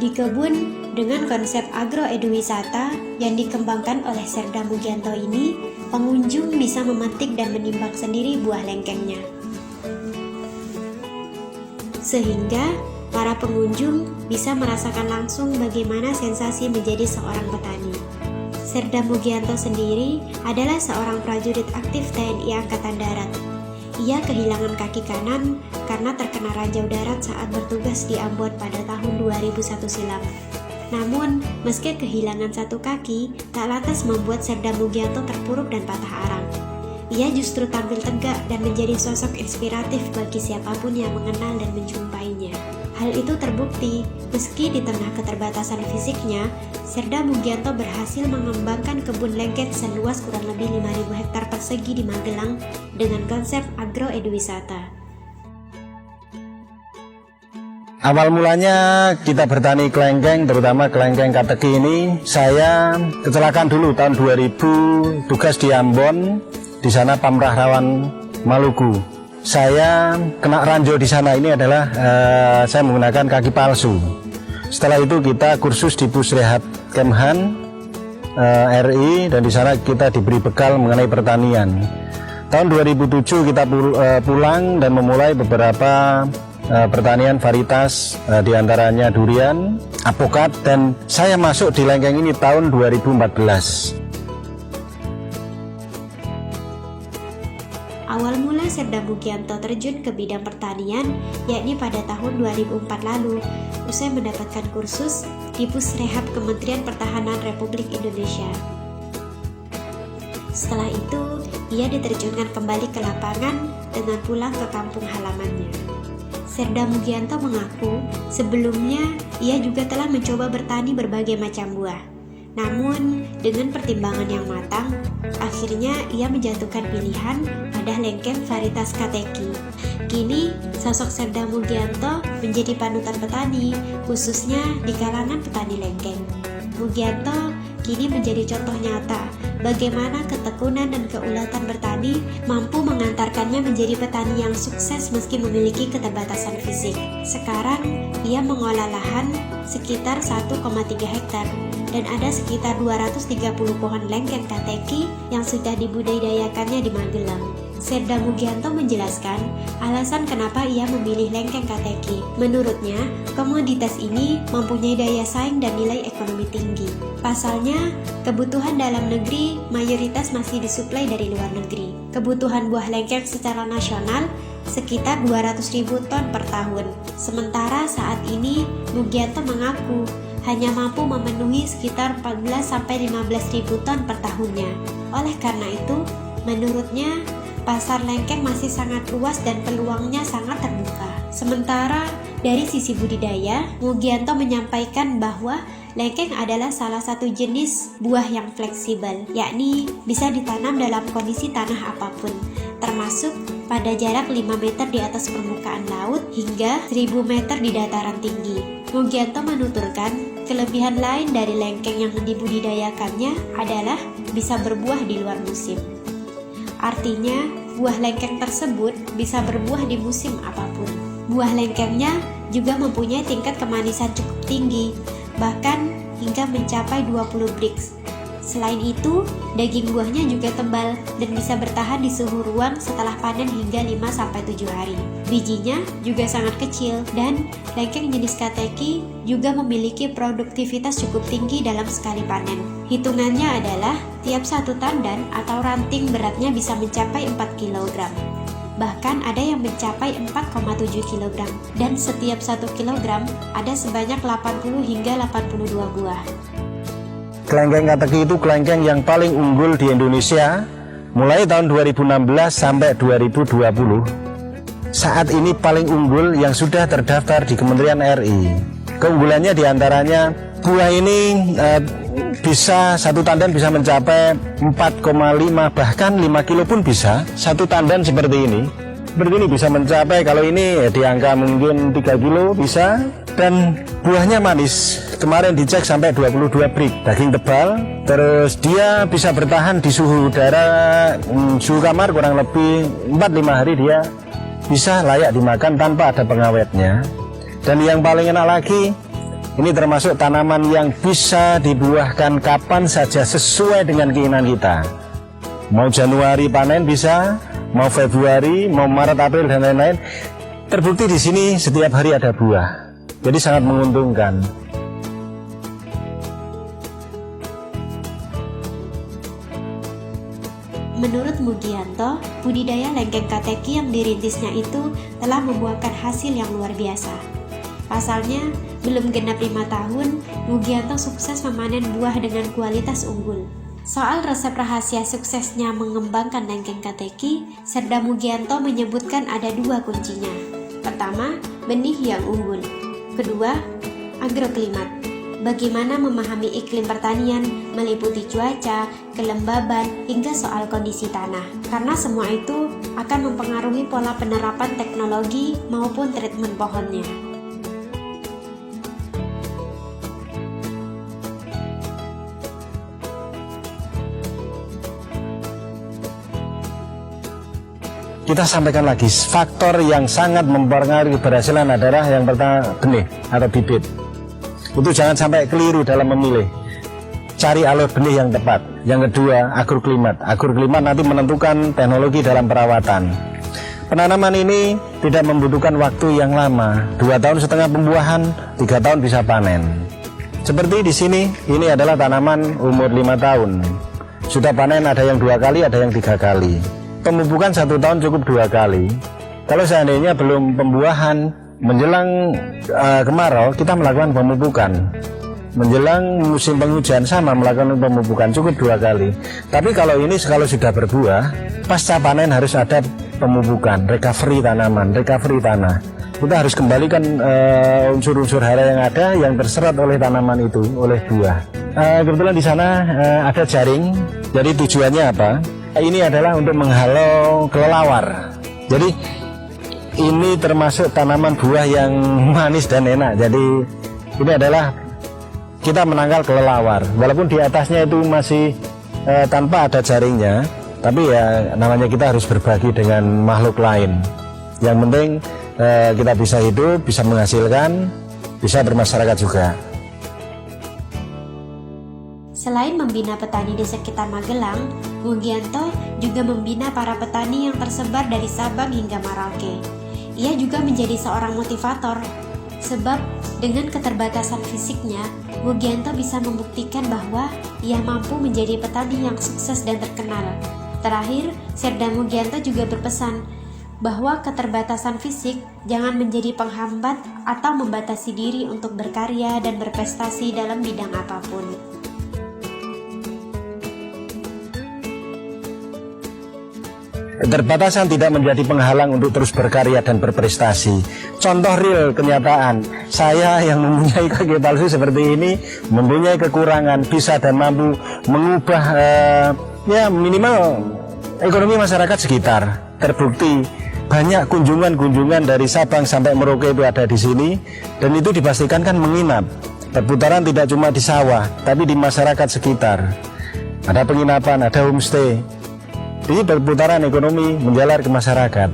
Di kebun dengan konsep agroeduwisata yang dikembangkan oleh Serda Mugianto ini, pengunjung bisa memetik dan menimbang sendiri buah lengkengnya. Sehingga para pengunjung bisa merasakan langsung bagaimana sensasi menjadi seorang petani. Serda Mugianto sendiri adalah seorang prajurit aktif TNI Angkatan Darat. Ia kehilangan kaki kanan karena terkena ranjau darat saat bertugas di Ambon pada tahun 2001 silam. Namun, meski kehilangan satu kaki, tak lantas membuat Serda Mugianto terpuruk dan patah arang. Ia justru tampil tegak dan menjadi sosok inspiratif bagi siapapun yang mengenal dan menjumpainya. Hal itu terbukti meski di tengah keterbatasan fisiknya, Serda Mugianto berhasil mengembangkan kebun lengkeng seluas kurang lebih 5.000 hektar persegi di Magelang dengan konsep agroeduwisata. Awal mulanya kita bertani kelengkeng, terutama kelengkeng kateki ini, saya kecelakaan dulu tahun 2000, tugas di Ambon, di sana Pamrah Rawan Maluku. Saya kena ranjau di sana ini adalah saya menggunakan kaki palsu. Setelah itu kita kursus di Pusrehat Kemhan RI dan di sana kita diberi bekal mengenai pertanian. Tahun 2007 kita pulang dan memulai beberapa pertanian varietas, diantaranya durian, apokat, dan saya masuk di lengkeng ini tahun 2014. Awal mula Serda Mugianto terjun ke bidang pertanian yakni pada tahun 2004 lalu, usai mendapatkan kursus di Pusrehab Kementerian Pertahanan Republik Indonesia. Setelah itu, ia diterjunkan kembali ke lapangan dengan pulang ke kampung halamannya. Serda Mugianto mengaku sebelumnya ia juga telah mencoba bertani berbagai macam buah. Namun, dengan pertimbangan yang matang, akhirnya ia menjatuhkan pilihan pada lengkeng varietas kateki. Kini, sosok Serda Mugianto menjadi panutan petani, khususnya di kalangan petani lengkeng. Mugianto kini menjadi contoh nyata bagaimana ketekunan dan keulatan bertani mampu mengantarkannya menjadi petani yang sukses meski memiliki keterbatasan fisik. Sekarang, ia mengolah lahan sekitar 1,3 hektar dan ada sekitar 230 pohon lengkeng kateki yang sudah dibudidayakannya di Magelang. Serda Mugianto menjelaskan alasan kenapa ia memilih lengkeng kateki. Menurutnya, komoditas ini mempunyai daya saing dan nilai ekonomi tinggi. Pasalnya, kebutuhan dalam negeri mayoritas masih disuplai dari luar negeri. Kebutuhan buah lengkeng secara nasional sekitar 200.000 ton per tahun. Sementara saat ini, Mugianto mengaku hanya mampu memenuhi sekitar 14-15.000 ton per tahunnya. Oleh karena itu, menurutnya, pasar lengkeng masih sangat luas dan peluangnya sangat terbuka. Sementara dari sisi budidaya, Mugianto menyampaikan bahwa lengkeng adalah salah satu jenis buah yang fleksibel, yakni bisa ditanam dalam kondisi tanah apapun, termasuk pada jarak 5 meter di atas permukaan laut hingga 1000 meter di dataran tinggi. Mugianto menuturkan, kelebihan lain dari lengkeng yang dibudidayakannya adalah bisa berbuah di luar musim. Artinya, buah lengkeng tersebut bisa berbuah di musim apapun. Buah lengkengnya juga mempunyai tingkat kemanisan cukup tinggi, bahkan hingga mencapai 20 Brix. Selain itu, daging buahnya juga tebal dan bisa bertahan di suhu ruang setelah panen hingga 5-7 hari. Bijinya juga sangat kecil dan lengkeng jenis kateki juga memiliki produktivitas cukup tinggi dalam sekali panen. Hitungannya adalah tiap satu tandan atau ranting beratnya bisa mencapai 4 kg. Bahkan ada yang mencapai 4,7 kg dan setiap 1 kg ada sebanyak 80 hingga 82 buah. Kelengkeng kateki itu kelengkeng yang paling unggul di Indonesia mulai tahun 2016 sampai 2020. Saat ini paling unggul yang sudah terdaftar di Kementerian RI. Keunggulannya diantaranya buah ini bisa satu tandan bisa mencapai 4,5 bahkan 5 kilo pun bisa. Satu tandan seperti ini bisa mencapai, kalau ini di angka mungkin 3 kilo bisa. Dan buahnya manis, kemarin dicek sampai 22 Brix, daging tebal, terus dia bisa bertahan di suhu udara, suhu kamar kurang lebih 4-5 hari dia bisa layak dimakan tanpa ada pengawetnya. Dan yang paling enak lagi, Ini termasuk tanaman yang bisa dibuahkan kapan saja sesuai dengan keinginan kita. Mau Januari panen bisa, mau Februari, mau Maret, April dan lain-lain. Terbukti di sini setiap hari ada buah. Jadi sangat menguntungkan. Menurut Mugianto, budidaya lengkeng kateki yang dirintisnya itu telah membuahkan hasil yang luar biasa. Pasalnya, belum genap 5 tahun, Mugianto sukses memanen buah dengan kualitas unggul. Soal resep rahasia suksesnya mengembangkan lengkeng kateki, Serda Mugianto menyebutkan ada 2 kuncinya. Pertama, benih yang unggul. Kedua, agroklimat. Bagaimana memahami iklim pertanian, meliputi cuaca, kelembaban, hingga soal kondisi tanah. Karena semua itu akan mempengaruhi pola penerapan teknologi maupun treatment pohonnya. Kita sampaikan lagi, faktor yang sangat mempengaruhi keberhasilan adalah yang pertama benih atau bibit. Itu jangan sampai keliru dalam memilih. Cari alur benih yang tepat. Yang kedua, agroklimat. Agroklimat nanti menentukan teknologi dalam perawatan. Penanaman ini tidak membutuhkan waktu yang lama. 2,5 tahun pembuahan, 3 tahun bisa panen. Seperti di sini, ini adalah tanaman umur 5 tahun. Sudah panen ada yang 2 kali, ada yang 3 kali. Pemupukan 1 tahun cukup 2 kali. Kalau seandainya belum pembuahan, menjelang kemarau kita melakukan pemupukan. Menjelang musim penghujan sama melakukan pemupukan cukup 2 kali. Tapi kalau ini kalau sudah berbuah, pasca panen harus ada pemupukan, recovery tanaman, recovery tanah. Kita harus kembalikan unsur-unsur hara yang ada yang terserap oleh tanaman itu, oleh buah. Kebetulan di sana ada jaring. Jadi tujuannya apa? Ini adalah untuk menghalau kelelawar. Jadi ini termasuk tanaman buah yang manis dan enak. Jadi ini adalah kita menangkal kelelawar. Walaupun di atasnya itu masih tanpa ada jaringnya, tapi ya namanya kita harus berbagi dengan makhluk lain. Yang penting kita bisa hidup, bisa menghasilkan, bisa bermasyarakat juga. Selain membina petani di sekitar Magelang, Mugianto juga membina para petani yang tersebar dari Sabang hingga Merauke. Ia juga menjadi seorang motivator, sebab dengan keterbatasan fisiknya, Mugianto bisa membuktikan bahwa ia mampu menjadi petani yang sukses dan terkenal. Terakhir, Serda Mugianto juga berpesan bahwa keterbatasan fisik jangan menjadi penghambat atau membatasi diri untuk berkarya dan berprestasi dalam bidang apapun. Keterbatasan tidak menjadi penghalang untuk terus berkarya dan berprestasi. Contoh real kenyataan, saya yang mempunyai kaki palsu seperti ini, mempunyai kekurangan, bisa dan mampu mengubah ya minimal ekonomi masyarakat sekitar. Terbukti banyak kunjungan dari Sabang sampai Merauke itu ada di sini, dan itu dipastikan kan menginap. Perputaran tidak cuma di sawah, tapi di masyarakat sekitar. Ada penginapan, ada homestay. Jadi perputaran ekonomi menjalar ke masyarakat.